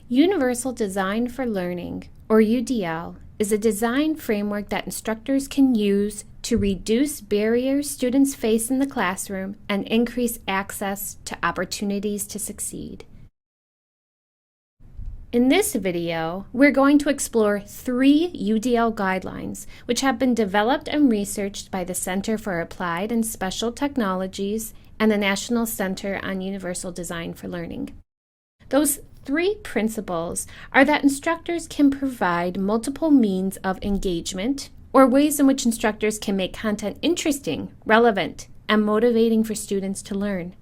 Universal Design for Learning, or UDL, is a design framework that instructors can use to reduce barriers students face in the classroom and increase access to opportunities to succeed. In this video, we're going to explore 3 UDL guidelines, which have been developed and researched by the Center for Applied and Special Technologies and the National Center on Universal Design for Learning. Those 3 principles are that instructors can provide multiple means of engagement, or ways in which instructors can make content interesting, relevant, and motivating for students to learn.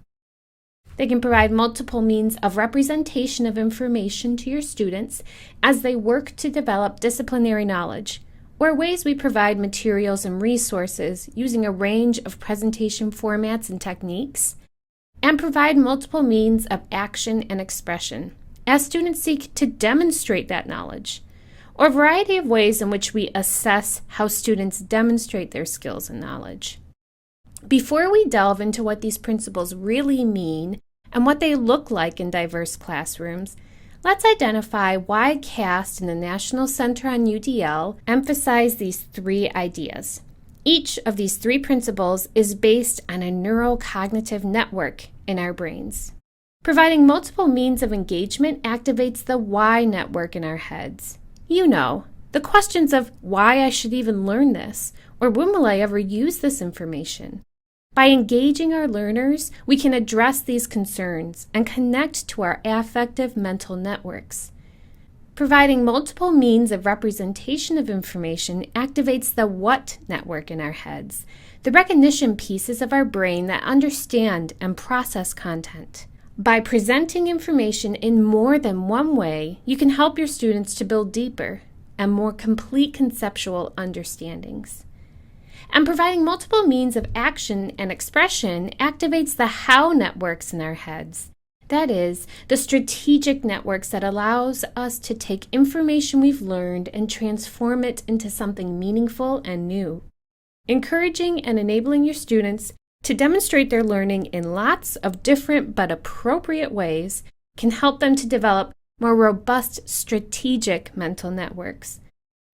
They can provide multiple means of representation of information to your students as they work to develop disciplinary knowledge, or ways we provide materials and resources using a range of presentation formats and techniques, and provide multiple means of action and expression as students seek to demonstrate that knowledge, or a variety of ways in which we assess how students demonstrate their skills and knowledge. Before we delve into what these principles really mean and what they look like in diverse classrooms, let's identify why CAST and the National Center on UDL emphasize these 3 ideas. Each of these 3 principles is based on a neurocognitive network in our brains. Providing multiple means of engagement activates the why network in our heads. You know, the questions of why I should even learn this, or when will I ever use this information? By engaging our learners, we can address these concerns and connect to our affective mental networks. Providing multiple means of representation of information activates the what network in our heads, the recognition pieces of our brain that understand and process content. By presenting information in more than one way, you can help your students to build deeper and more complete conceptual understandings. And providing multiple means of action and expression activates the how networks in our heads. That is, the strategic networks that allows us to take information we've learned and transform it into something meaningful and new. Encouraging and enabling your students to demonstrate their learning in lots of different but appropriate ways can help them to develop more robust strategic mental networks.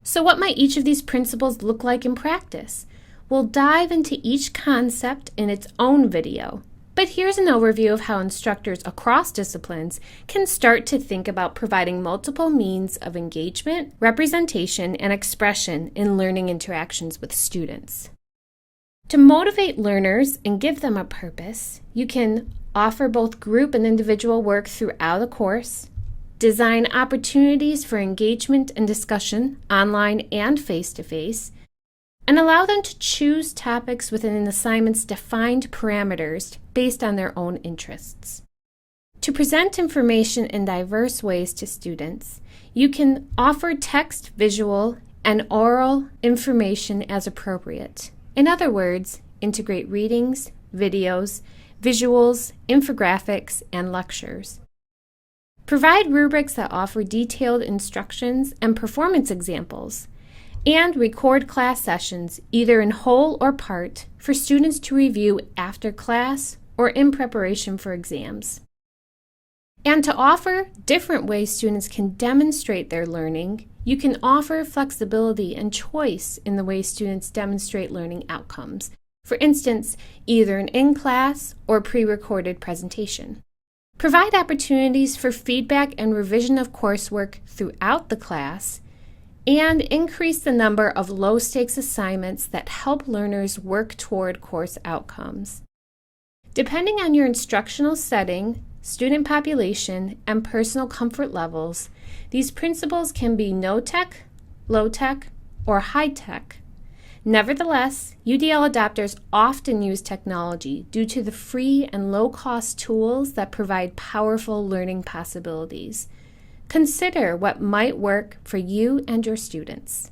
So what might each of these principles look like in practice? We'll dive into each concept in its own video, but here's an overview of how instructors across disciplines can start to think about providing multiple means of engagement, representation, and expression in learning interactions with students. To motivate learners and give them a purpose, you can offer both group and individual work throughout a course, design opportunities for engagement and discussion online and face-to-face, and allow them to choose topics within an assignment's defined parameters based on their own interests. To present information in diverse ways to students, you can offer text, visual, and oral information as appropriate. In other words, integrate readings, videos, visuals, infographics, and lectures. Provide rubrics that offer detailed instructions and performance examples, and record class sessions, either in whole or part, for students to review after class or in preparation for exams. And to offer different ways students can demonstrate their learning, you can offer flexibility and choice in the way students demonstrate learning outcomes. For instance, either an in-class or pre-recorded presentation. Provide opportunities for feedback and revision of coursework throughout the class, and increase the number of low-stakes assignments that help learners work toward course outcomes. Depending on your instructional setting, student population, and personal comfort levels, these principles can be no-tech, low-tech, or high-tech. Nevertheless, UDL adopters often use technology due to the free and low-cost tools that provide powerful learning possibilities. Consider what might work for you and your students.